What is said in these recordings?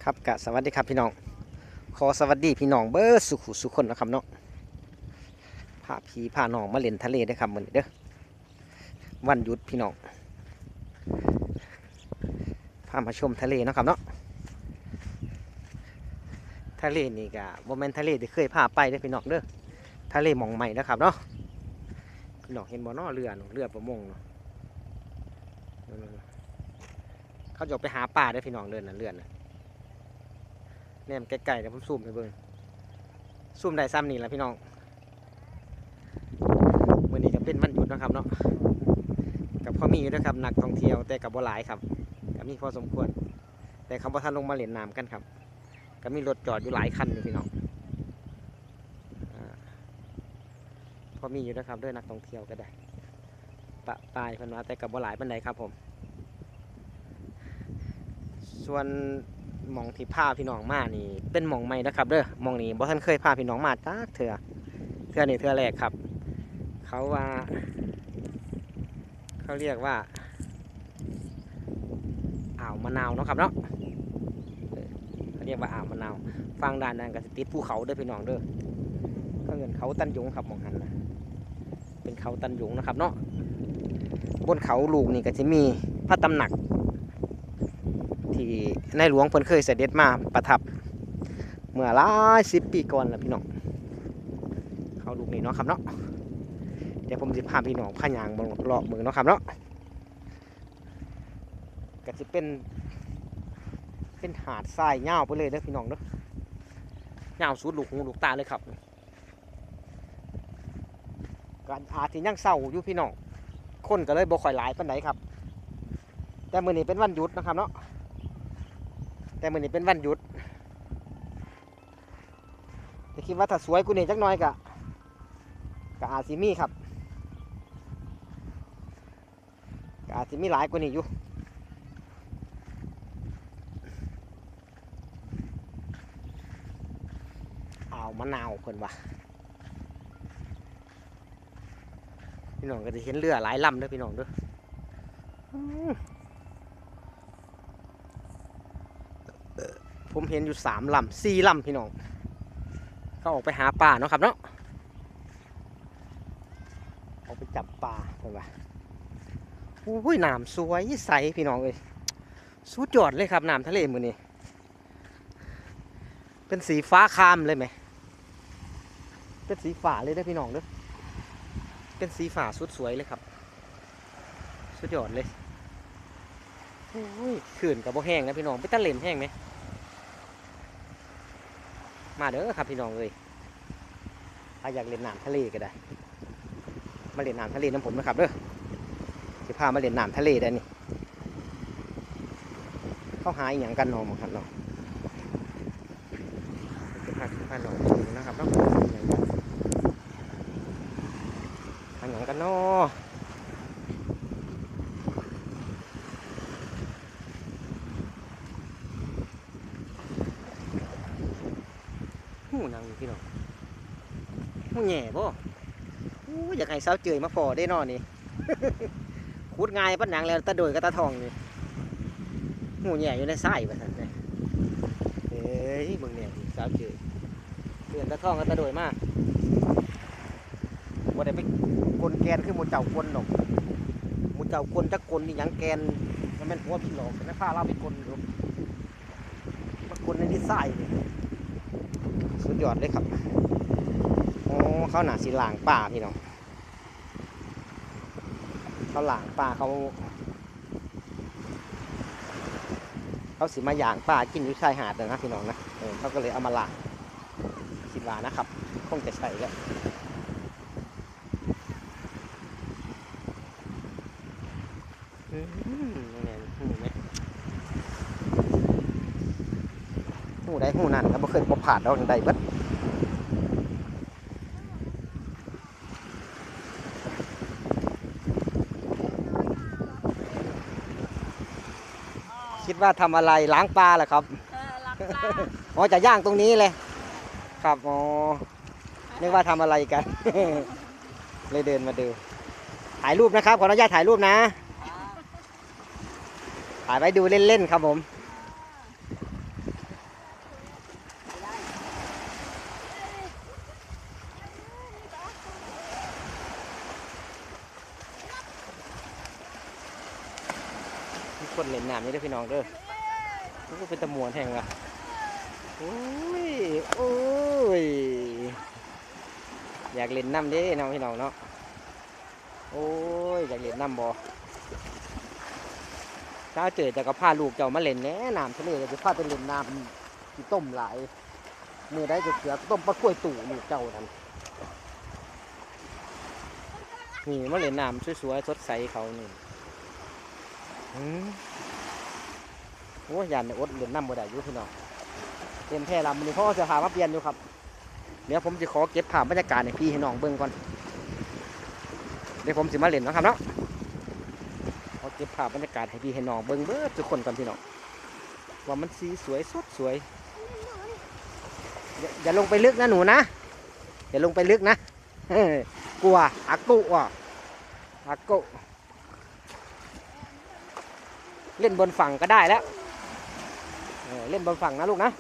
ครับกะสวัสดีครับพี่น้องขอสวัสดีพี่น้องเบอร์สุขคนนะครับเนาะพาพี่พาน้องมาเล่นทะเลได้ครับมื้อนี้เด้อวันหยุดพี่น้องพามาชมทะเลนะครับเนาะทะเลนี่กะบ่แม่นทะเลที่เคยพาไปเด้อพี่น้องเด้อทะเลหม่องใหม่นะครับเนาะพี่น้องเห็นบ่เนาะเรือประมงเนาะเขาจะไปหาปลาได้พี่น้องเดินน่ะเรือน่ะแนมใกล้ๆเดี๋ยวผมซูมให้เบิ่งซูมได้ซ้ำนี่แหละพี่น้องมื้อนี้ก็เป็นวันหยุดนะครับเนาะกับพ่อมีอยู่นะครับนักท่องเที่ยวแต่กับบ่หลายครับก็มีพอสมควรแต่เขาบ่ทันลงมาเล่นน้ำกันครับก็มีรถจอดอยู่หลายคันอยู่พี่น้องพอมีอยู่นะครับด้วยนักท่องเที่ยวก็ได้ปะปลายเพิ่นว่าแต่กับบ่หลายปานใดครับผมส่วนหม่องที่พาพี่น้องมานี่เป็นหม่องใหม่นะครับเด้อหม่องนี้บ่ทันเคยพาพี่น้องมาจักเทื่อนี้เทื่อแรกครับเขาว่าเขาเรียกว่าอ่าวมะนาวเนาะครับเนาะเขาเรียกว่าอ่าวมะนาวฟังด้านนั้นก็ติดภูเขาเด้อพี่น้องเด้อเขาเรียกเขาตันยงครับหม่องหันนะเป็นเขาตันยงนะครับเนาะบนเขาลูกนี่ก็จะมีพระตำหนักที่ในหลวงเพิ่นเคยเสด็จมาประทับเมื่อหลาย10 ปีก่อนแล้วพี่น้องเขาลูกนี่เนาะครับเนาะเดี๋ยวผมจะพาพี่น้องพายางเลาะเมืองเนาะครับเนาะก็จะเป็นหาดทรายเงาไปเลยเด้อพี่น้องเด้อเงาสุดลูกหูลูกตาเลยครับการอาที่ยังเศร้าอยู่พี่น้องคนก็เลยบ่ค่อยหลายปานใดครับแต่มื้อนี้เป็นวันหยุดนะครับเนาะแต่มื้อนี้เป็นวันหยุดแต่คิดว่าถ้าสวยกูนี่จักหน่อยก็อาจสิมีครับก็อาจสิมีหลายกว่านี้อยู่อ่าวมะนาวเพิ่นว่าพี่น้องก็จะเห็นเรือหลายลำเด้อพี่น้องเด้อผมเห็นอยู่3 ลำ 4 ลำพี่น้องเขาออกไปหาปลาเนาะครับเนาะออกไปจับปลาเพิ่นว่าอุ้ยน้ำสวยใสพี่น้องเอ้ยสุดยอดเลยครับน้ำทะเลมื้อนี้เป็นสีฟ้าครามเลยไหมเป็นสีฟ้าเลยเด้อพี่น้องเด้อเป็นสีฟ้าสุดสวยเลยครับสุดยอดเลยขื่นกับบ่แห้งนะพี่น้องไปตะเล่นแห้งไหมมาเด้อครับพี่น้องเลยถ้าอยากเล่นน้ำทะเลก็ได้มาเล่นน้ำทะเลน้ำผมนะครับเด้อจะพามาเล่นน้ำทะเลได้นี่เขาหาอย่างกันนอมครับเนาะจะพาน้องนะครับเนาะหาอย่างกันเนาะหูนางพี่น้องหูแง่บ่อยากให้สาวเจยมาพอได้นอนนี่ ขุดง่ายปัญญังแล้วตะโดยกับตะทองนี่หูแง่อยู่ในไส้แบบนั้นเลยเฮ้ยมึงเนี่ยสาวเจยเปลี่ยนตะทองกับตะโดยมากว่าได้ไปกลแกนคือหมูเจ้ากลหรอกหมูเจ้ากลจักกลนี่ยังแกนมันเป็นหัวพี่หลอกแต่ผ้าเราไปกลอยู่มากลในที่ไส้สุดยอดเลยครับโอ้เขาหนาสีหลางป่าพี่น้องเขาหลางป่าเขาสิมาย่างป่ากินอยู่ชายหาดนะพี่น้องนะเขาก็เลยเอามาล้างคิดว่านะครับคงจะใช่แล้วนี่หูไหมหูได้หูนั่นแล้วบ่เคยผ่านเราทางใดเบิดคิดว่าทำอะไรล้างปลาเหรอครับล้างปลาอ๋อจะย่างตรงนี้เลยครับอ๋อนึกว่าทำอะไรกัน เลยเดินมาดูถ่ายรูปนะครับขออนุญาตถ่ายรูปนะถ่ายไว้ดูเล่นๆครับผม คนเล่นน้ำนี่เด้อพี่น้องเด้อมันก็เป็นตะมวนแห่งละโอ้ยโอ้ยอยากเล่นน้ำเด้น้องพี่น้องเนาะโอ้ยอยากเล่นน้ำบ่ถ้าเจอจะก็พาลูกเจ้ามาเล่นแน่น้ำทะเลจะพาไปเล่นน้ำที่ต้มหลายมือได้จะเสือต้มปลากล้วยตู่ลูกเจ้านั่นนี่มาเล่นน้ำสวยๆสดใสเขานี่โอ้ยยันอดเล่นน้ำบ่ได้อยู่พี่น้องเต็มแพร่ลำนี่พ่อจะพามาเปลี่ยนอยู่ครับเดี๋ยวผมจะขอเก็บภาพบรรยากาศในพี่ให้น้องเบิ่งก่อนเดี๋ยวผมจะมาเล่นนะครับเนาะขอเก็บภาพบรรยากาศให้พี่ให้น้องเบิ่งเบิดทุกคนก่อนพี่น้องว่ามันสีสวยสดสวยอย่าลงไปลึกนะหนูนะอย่าลงไปลึกนะกลัวอากุอ่ะอากุเล่นบนฝั่งก็ได้แล้วเล่นบนฝั่งนะลูกนะ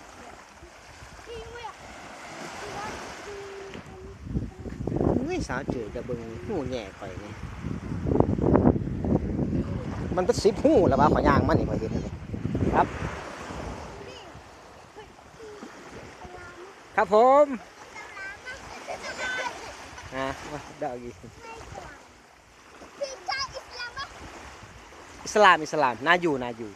ไม่สาวเจอจะเบิ่งหูแง่ข่อยนี่มันเป็น10 หูแล้วบ้าขอยางมันนี่ข่อยเห็นครับครับผมได้อีกอิสลามน่าอยู่นาอยู่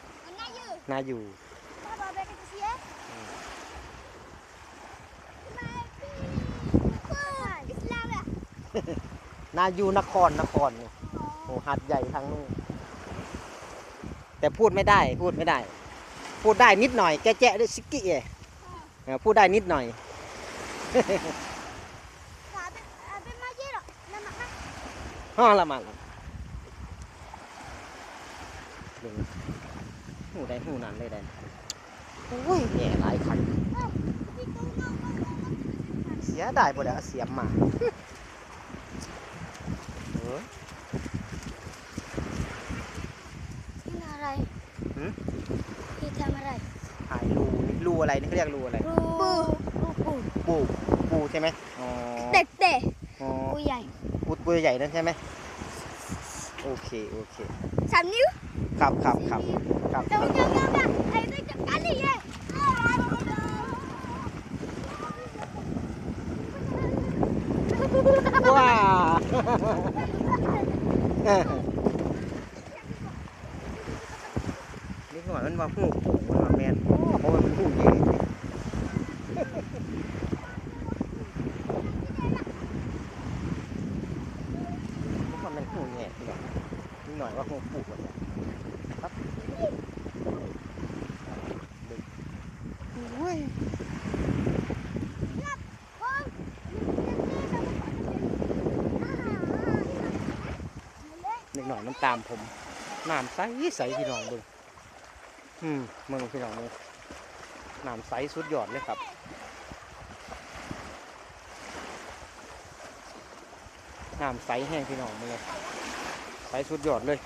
นครนี่โอ้หาดใหญ่ทางนู้นแต่พูดไม่ได้พูดได้นิดหน่อยแกแจ๊ะด้วยซิกกี้พูดได้นิดหน่อยฮ่อละมันหูได้หูนั้นเลยได้โอ้ยแย่หลายคันเสียได้บ่ได้เสียมมาอะไรพี่ทำอะไรถ่ายรูอะไรนี่เขาเรียกรูอะไรปูใช่ไหมเตะปูใหญ่ปูใหญ่นั่นใช่ไหมโอเค3 นิ้วครับไอ้ได้จับกันเลยว้านี่ก่อนมันว่าหูปูมันว่าแมนเพราะมันเป็นหูใหญ่มันหูแง่นิดหน่อยว่าหูปูมันครับโอ้ยนิดหน่อยมันตามผมน้ำใสพี่น้องดูมึงพี่น้องดูน้ำใสสุดยอดเลยครับน้ำใสแห้งพี่น้องมึงเลยใสสุดยอดเลย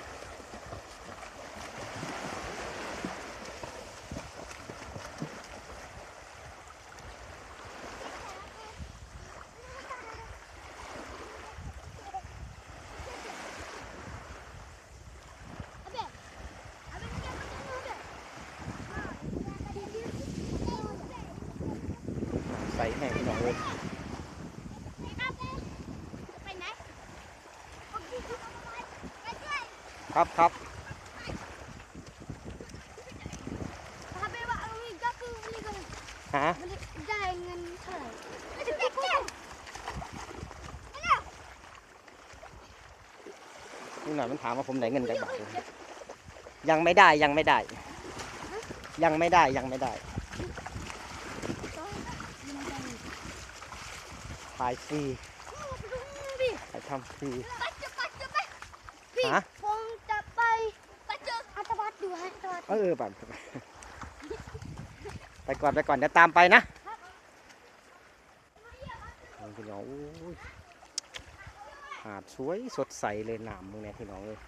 ใสแห้งพี่น้องเลยครับฮะได้เงินเท่าไหร่นี่หน่อยมันถามว่าผมไหนเงินจากบาทยังไม่ได้ถ่ายฟรีถ่ายทำฟรีฮะผมจะไปอัตวัดดูให้อัตวัดไปก่อนเดี๋ยวตามไปนะพี่น้องหาดสวยสดใสเลยน้ำมึงเนี่ยพี่น้องเลย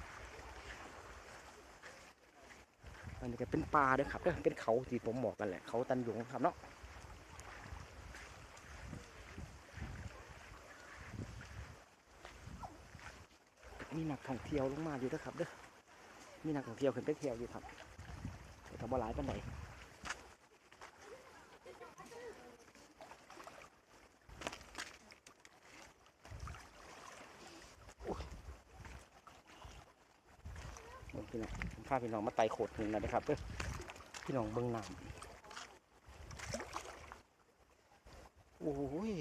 อันนี้ก็เป็นป่าด้วยครับเป็นเขาที่ผมบอกกันแหละเขาตันหยงครับเนาะมีนักท่องเที่ยวลงมาอยู่ด้วยครับเด้อ มีนักท่องเที่ยวขึ้นไปเที่ยวอยู่ครับแต่ก็บ่หลายปานใดพี่น้องพาพี่น้องมาไต่โขดหินหน่อยนะครับเด้อพี่น้องเบิ่งน้ำโอ้ย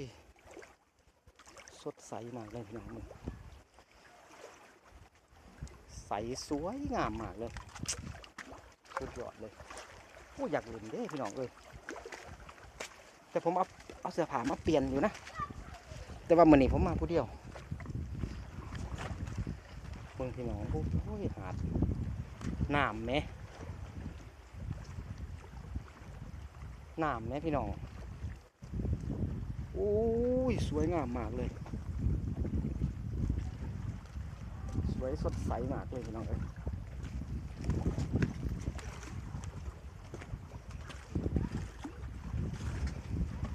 สดใสมากเลยพี่น้องมึงใสสวยงามมากเลยสุดยอดเลยโอ้อยากเล่นเด้พี่น้องแต่ผมเอาเสื้อผ้ามาเปลี่ยนอยู่นะแต่ว่ามื้อนี้ผมมาผู้เดียวเบิ่งพี่น้องโอ้ยหาดน้ำไหมพี่น้องโอ้ยสวยงามมากเลยสวยสดใสมากเลยพี่น้องเ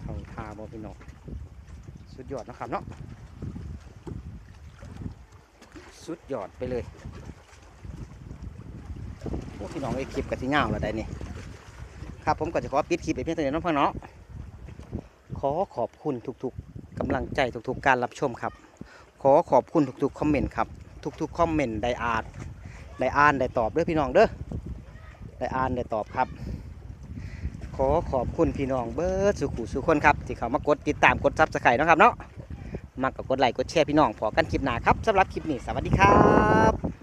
ขาทาบอพี่น้องสุดยอดนะครับเนาะสุดยอดไปเลยโอ้พี่น้องคลิปกับที่เงาแล้วได้นี่ครับผมก็จะขอปิดคลิปไปเพียงเท่านี้น้องพ่อเนาะขอขอบคุณทุกๆกำลังใจทุกๆการรับชมครับขอขอบคุณทุกๆคอมเมนต์ครับทุกๆคอมเมนต์ได้อ่านได้ตอบเด้อพี่น้องเด้อได้อ่านได้ตอบครับขอขอบคุณพี่น้องเบิร์ดสุขุสุขคนครับที่เขามากดติดตามกดซับสไครต์นะครับเนาะมากกดไลค์กดแชร์พี่น้องพอกันคลิปหน้าครับสำหรับคลิปนี้สวัสดีครับ